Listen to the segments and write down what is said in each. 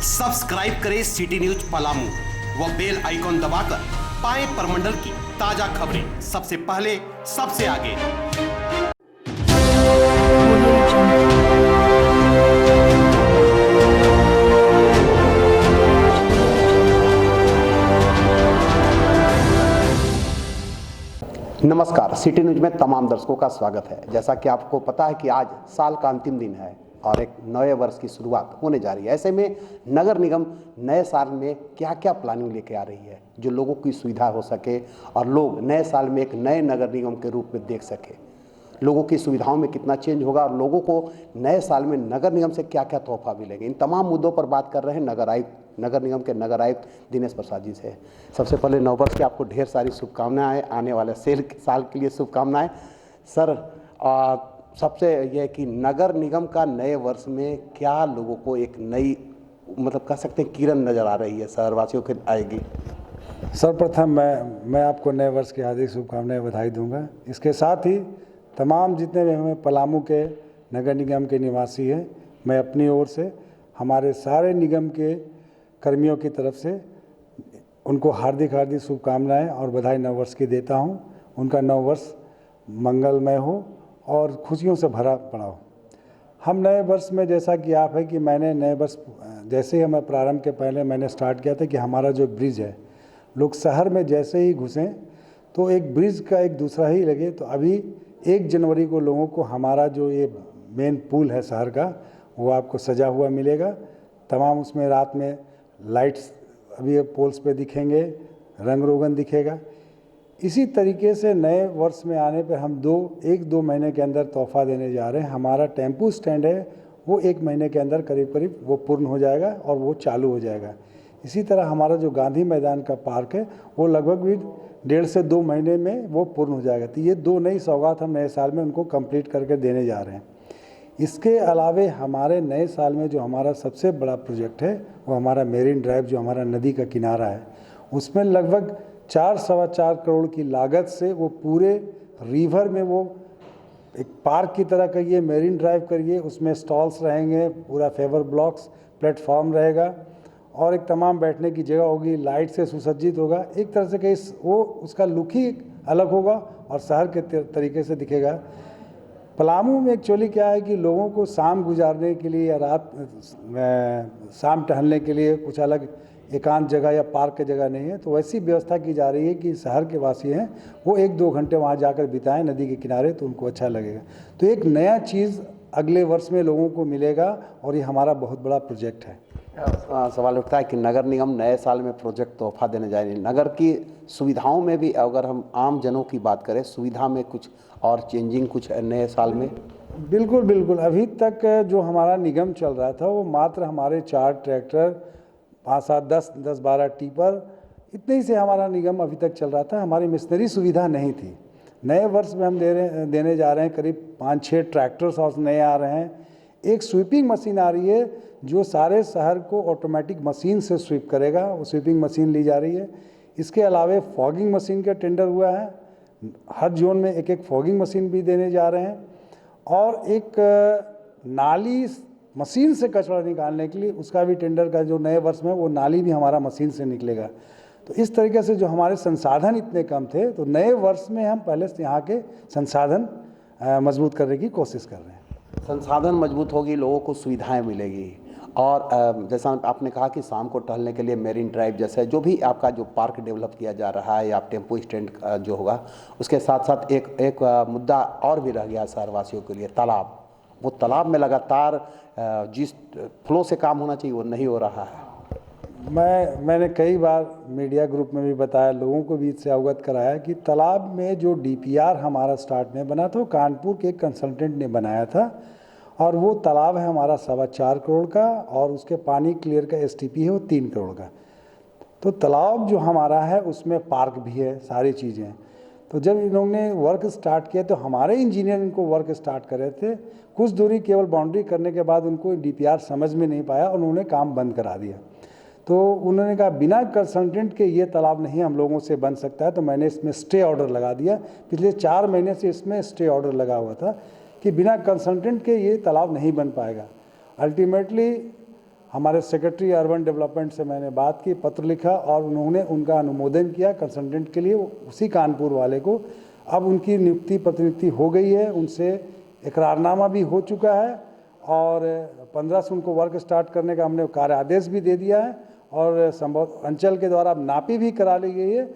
Subscribe करें city news Palamu व bell icon दबाकर पाएं परमंडल की ताजा खबरें सबसे पहले सबसे आगे। नमस्कार, सिटी न्यूज में तमाम दर्शकों का स्वागत है। जैसा कि आपको पता है कि आज साल का अंतिम दिन है और एक नए वर्ष की शुरुआत होने जा रही है। ऐसे में नगर निगम नए साल में क्या क्या प्लानिंग लेके आ रही है जो लोगों की सुविधा हो सके और लोग नए साल में एक नए नगर निगम के रूप में देख सके। लोगों की सुविधाओं में कितना चेंज होगा और लोगों को नए साल में नगर निगम से क्या क्या तोहफा मिलेंगे, इन तमाम मुद्दों पर बात कर रहे हैं नगर निगम के नगर आयुक्त दिनेश प्रसाद जी से। सबसे पहले नववर्ष की आपको ढेर सारी शुभकामनाएं, आने वाले साल के लिए शुभकामनाएं सर। सबसे यह कि नगर निगम का नए वर्ष में क्या लोगों को एक नई कह सकते हैं किरण नज़र आ रही है, शहरवासियों के आएगी। सर्वप्रथम मैं आपको नए वर्ष की हार्दिक शुभकामनाएं बधाई दूंगा। इसके साथ ही तमाम जितने भी हमें पलामू के नगर निगम के निवासी हैं, मैं अपनी ओर से हमारे सारे निगम के कर्मियों की तरफ से उनको हार्दिक शुभकामनाएं और बधाई नव वर्ष की देता हूं। उनका नव वर्ष मंगलमय हो और खुशियों से भरा पड़ा हो। हम नए वर्ष में, जैसा कि आप है कि मैंने नए वर्ष जैसे ही हमें प्रारंभ के पहले मैंने स्टार्ट किया था कि हमारा जो ब्रिज है, लोग शहर में जैसे ही घुसें तो एक ब्रिज का एक दूसरा ही लगे। तो अभी 1 जनवरी को लोगों को हमारा जो ये मेन पुल है शहर का, वो आपको सजा हुआ मिलेगा। तमाम उसमें रात में लाइट्स अभी पोल्स पे दिखेंगे, रंग रोगन दिखेगा। इसी तरीके से नए वर्ष में आने पर हम 1-2 महीने के अंदर तोहफा देने जा रहे हैं। हमारा टेम्पू स्टैंड है, वो 1 महीने के अंदर करीब वो पूर्ण हो जाएगा और वो चालू हो जाएगा। इसी तरह हमारा जो गांधी मैदान का पार्क है, वो लगभग भी 1.5 से 2 महीने में वो पूर्ण हो जाएगा। तो ये 2 नई सौगात हम नए साल में उनको कंप्लीट करके देने जा रहे हैं। इसके अलावे हमारे नए साल में जो हमारा सबसे बड़ा प्रोजेक्ट है, वो हमारा मेरीन ड्राइव, जो हमारा नदी का किनारा है, उसमें लगभग 4-4.25 करोड़ की लागत से वो पूरे रिवर में वो एक पार्क की तरह करिए, मेरीन ड्राइव करिए, उसमें स्टॉल्स रहेंगे, पूरा फेवर ब्लॉक्स प्लेटफॉर्म रहेगा और एक तमाम बैठने की जगह होगी, लाइट से सुसज्जित होगा। एक तरह से कहीं वो उसका लुक ही अलग होगा और शहर के तरीके से दिखेगा। पलामू में एक्चुअली क्या है कि लोगों को शाम गुजारने के लिए या रात शाम टहलने के लिए कुछ अलग एकांत जगह या पार्क की जगह नहीं है, तो वैसी व्यवस्था की जा रही है कि शहर के वासी हैं वो 1-2 घंटे वहाँ जाकर बिताएं नदी के किनारे, तो उनको अच्छा लगेगा। तो एक नया चीज़ अगले वर्ष में लोगों को मिलेगा और ये हमारा बहुत बड़ा प्रोजेक्ट है। सवाल उठता है कि नगर निगम नए साल में प्रोजेक्ट तोहफा देने जा रही है। नगर की सुविधाओं में भी अगर हम आम जनों की बात करें, सुविधा में कुछ और चेंजिंग कुछ नए साल में? बिल्कुल। अभी तक जो हमारा निगम चल रहा था वो मात्र हमारे 4 ट्रैक्टर, 5-7, 10-12 टिपर, इतने ही से हमारा निगम अभी तक चल रहा था। हमारी मशीनरी सुविधा नहीं थी। नए वर्ष में हम देने जा रहे हैं करीब 5-6 ट्रैक्टर्स और नए आ रहे हैं। एक स्वीपिंग मशीन आ रही है जो सारे शहर को ऑटोमेटिक मशीन से स्वीप करेगा, वो स्वीपिंग मशीन ली जा रही है। इसके अलावे फॉगिंग मशीन का टेंडर हुआ है, हर जोन में एक फॉगिंग मशीन भी देने जा रहे हैं और एक नाली मशीन से कचरा निकालने के लिए उसका भी टेंडर का जो नए वर्ष में वो नाली भी हमारा मशीन से निकलेगा। तो इस तरीके से जो हमारे संसाधन इतने कम थे, तो नए वर्ष में हम पहले से यहाँ के संसाधन मजबूत करने की कोशिश कर रहे हैं। संसाधन मजबूत होगी, लोगों को सुविधाएं मिलेगी और जैसा आपने कहा कि शाम को टहलने के लिए मेरीन ड्राइव जैसे जो भी आपका जो पार्क डेवलप किया जा रहा है या टेम्पो स्टैंड जो होगा, उसके साथ साथ एक मुद्दा और भी रह गया शहरवासियों के लिए, तालाब। वो तालाब में लगातार जिस फ्लो से काम होना चाहिए वो नहीं हो रहा है। मैंने कई बार मीडिया ग्रुप में भी बताया, लोगों को भी इससे अवगत कराया कि तालाब में जो DPR हमारा स्टार्ट में बना था वो कानपुर के एक कंसल्टेंट ने बनाया था और वो तालाब है हमारा 4.25 करोड़ का और उसके पानी क्लियर का STP है वो 3 करोड़ का। तो तालाब जो हमारा है उसमें पार्क भी है, सारी चीज़ें हैं। तो जब इन्होंने वर्क स्टार्ट किया तो हमारे इंजीनियर इनको वर्क स्टार्ट कर रहे थे, कुछ दूरी केवल बाउंड्री करने के बाद उनको DPR समझ में नहीं पाया और उन्होंने काम बंद करा दिया। तो उन्होंने कहा बिना कंसल्टेंट के ये तालाब नहीं हम लोगों से बन सकता है। तो मैंने इसमें स्टे ऑर्डर लगा दिया। पिछले 4 महीने से इसमें स्टे ऑर्डर लगा हुआ था कि बिना कंसल्टेंट के ये तालाब नहीं बन पाएगा। अल्टीमेटली हमारे सेक्रेटरी अर्बन डेवलपमेंट से मैंने बात की, पत्र लिखा और उन्होंने उनका अनुमोदन किया कंसल्टेंट के लिए, उसी कानपुर वाले को। अब उनकी नियुक्ति प्रतिनियुक्ति हो गई है, उनसे इकरारनामा भी हो चुका है और 15 से उनको वर्क स्टार्ट करने का हमने कार्य आदेश भी दे दिया है और संभव अंचल के द्वारा नापी भी करा ली गई है।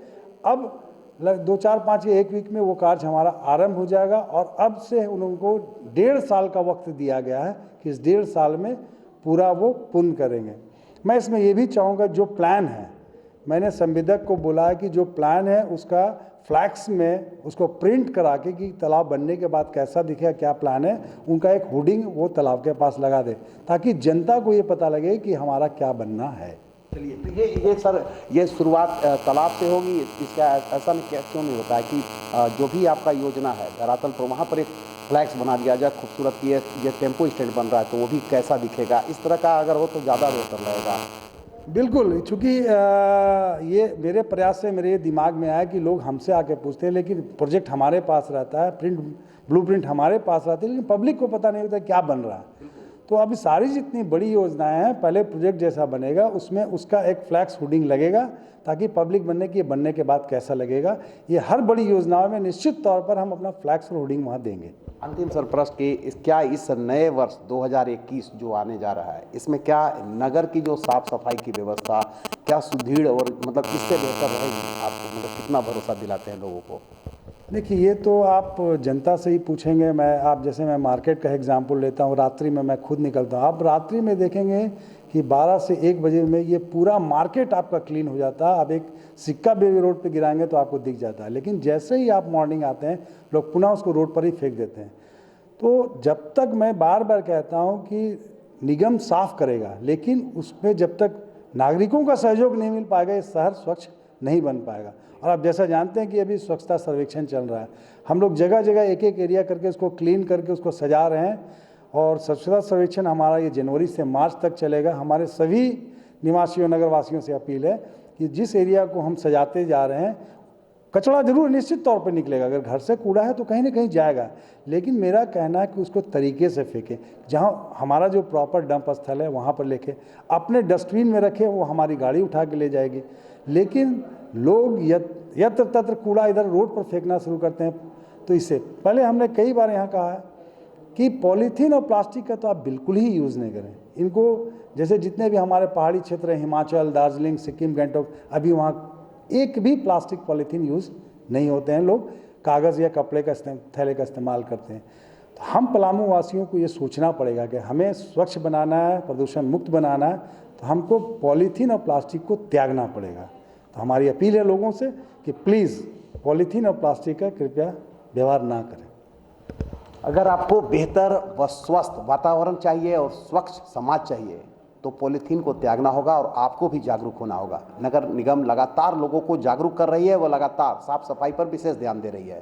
अब 2, 4, 5 या 1 वीक में वो कार्य हमारा आरंभ हो जाएगा और अब से उनको 1.5 साल का वक्त दिया गया है कि इस 1.5 साल में पूरा वो पूर्ण करेंगे। मैं इसमें ये भी चाहूँगा, जो प्लान है, मैंने संविदक को बोला है कि जो प्लान है उसका फ्लैक्स में उसको प्रिंट करा के कि तालाब बनने के बाद कैसा दिखेगा, क्या प्लान है, उनका एक होर्डिंग वो तालाब के पास लगा दे ताकि जनता को ये पता लगे कि हमारा क्या बनना है। चलिए, तो ये सर, ये शुरुआत तालाब से होगी। इसका ऐसा नहीं क्यों नहीं होता है कि जो भी आपका योजना है धरातल पर वहाँ पर एक फ्लैक्स बना दिया जाए खूबसूरत की ये टेम्पो स्टैंड बन रहा है तो वो भी कैसा दिखेगा, इस तरह का अगर हो तो ज़्यादा बेहतर रहेगा। बिल्कुल, चूँकि ये मेरे प्रयास से मेरे दिमाग में आया कि लोग हमसे आके पूछते हैं, लेकिन प्रोजेक्ट हमारे पास रहता है, ब्लूप्रिंट हमारे पास रहती है, लेकिन पब्लिक को पता नहीं होता क्या बन रहा है। तो अभी सारी जितनी बड़ी योजनाएं हैं, पहले प्रोजेक्ट जैसा बनेगा उसमें उसका एक फ्लैक्स होर्डिंग लगेगा ताकि पब्लिक बनने के बाद कैसा लगेगा। ये हर बड़ी योजनाओं में निश्चित तौर पर हम अपना फ्लैक्स होर्डिंग वहाँ देंगे। अंतिम सर प्रश्न की, क्या इस नए वर्ष 2021 जो आने जा रहा है इसमें क्या नगर की जो साफ सफाई की व्यवस्था क्या सुदृढ़ और मतलब इससे बेहतर रहेगी? आपको मतलब कितना भरोसा दिलाते हैं लोगों को? देखिए, ये तो आप जनता से ही पूछेंगे। जैसे मैं मार्केट का एग्जांपल लेता हूँ, रात्रि में मैं खुद निकलता हूँ, आप रात्रि में देखेंगे कि 12 से 1 बजे में ये पूरा मार्केट आपका क्लीन हो जाता है। आप एक सिक्का बेबी रोड पे गिराएंगे तो आपको दिख जाता है, लेकिन जैसे ही आप मॉर्निंग आते हैं लोग पुनः उसको रोड पर ही फेंक देते हैं। तो जब तक, मैं बार बार कहता हूँ कि निगम साफ करेगा, लेकिन उसमें जब तक नागरिकों का सहयोग नहीं मिल पाएगा ये शहर स्वच्छ नहीं बन पाएगा। और आप जैसा जानते हैं कि अभी स्वच्छता सर्वेक्षण चल रहा है, हम लोग जगह जगह एक एक एरिया करके उसको क्लीन करके उसको सजा रहे हैं और स्वच्छता सर्वेक्षण हमारा ये जनवरी से मार्च तक चलेगा। हमारे सभी निवासियों, नगरवासियों से अपील है कि जिस एरिया को हम सजाते जा रहे हैं, कचरा जरूर निश्चित तौर पर निकलेगा, अगर घर से कूड़ा है तो कहीं ना कहीं जाएगा, लेकिन मेरा कहना है कि उसको तरीके से फेंकें। जहाँ हमारा जो प्रॉपर डंप स्थल है वहाँ पर लेके अपने डस्टबिन में रखें, वो हमारी गाड़ी उठा के ले जाएगी। लेकिन लोग यत्र तत्र कूड़ा इधर रोड पर फेंकना शुरू करते हैं। तो इससे पहले हमने कई बार यहाँ कहा है कि पॉलीथीन और प्लास्टिक का तो आप बिल्कुल ही यूज़ नहीं करें। इनको, जैसे जितने भी हमारे पहाड़ी क्षेत्र हैं, हिमाचल, दार्जिलिंग, सिक्किम, गंगटोक, अभी वहाँ एक भी प्लास्टिक पॉलीथीन यूज़ नहीं होते हैं, लोग कागज़ या कपड़े का थैले का इस्तेमाल करते हैं। तो हम पलामू वासियों को ये सोचना पड़ेगा कि हमें स्वच्छ बनाना है, प्रदूषण मुक्त बनाना है, तो हमको पॉलीथीन और प्लास्टिक को त्यागना पड़ेगा। तो हमारी अपील है लोगों से कि प्लीज़ पॉलीथीन और प्लास्टिक का कृपया व्यवहार ना करें। अगर आपको बेहतर व स्वस्थ वातावरण चाहिए और स्वच्छ समाज चाहिए तो पॉलीथीन को त्यागना होगा और आपको भी जागरूक होना होगा। नगर निगम लगातार लोगों को जागरूक कर रही है, वो लगातार साफ सफाई पर विशेष ध्यान दे रही है।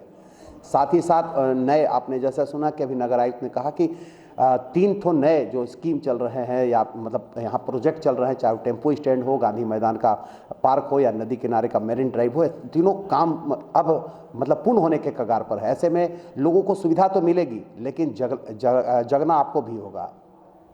साथ ही साथ नए, आपने जैसा सुना कि अभी नगर आयुक्त ने कहा कि 3 ठो नए जो स्कीम चल रहे हैं या मतलब यहाँ प्रोजेक्ट चल रहे हैं, चाहे टेम्पो स्टैंड हो, गांधी मैदान का पार्क हो या नदी किनारे का मेरिन ड्राइव हो, तीनों काम अब मतलब पूर्ण होने के कगार पर है। ऐसे में लोगों को सुविधा तो मिलेगी लेकिन जगना आपको भी होगा,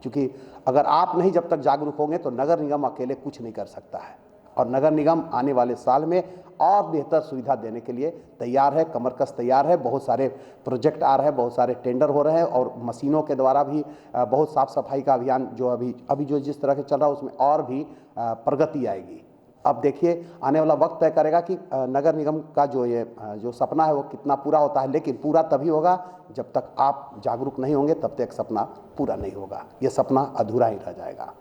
क्योंकि अगर आप नहीं जब तक जागरूक होंगे तो नगर निगम अकेले कुछ नहीं कर सकता है। और नगर निगम आने वाले साल में और बेहतर सुविधा देने के लिए तैयार है, कमरकस तैयार है। बहुत सारे प्रोजेक्ट आ रहे हैं, बहुत सारे टेंडर हो रहे हैं और मशीनों के द्वारा भी बहुत साफ सफाई का अभियान जो अभी जो जिस तरह से चल रहा है उसमें और भी प्रगति आएगी। अब देखिए, आने वाला वक्त तय करेगा कि नगर निगम का जो सपना है वो कितना पूरा होता है, लेकिन पूरा तभी होगा जब तक आप जागरूक नहीं होंगे, तब तक सपना पूरा नहीं होगा। ये सपना अधूरा ही रह जाएगा।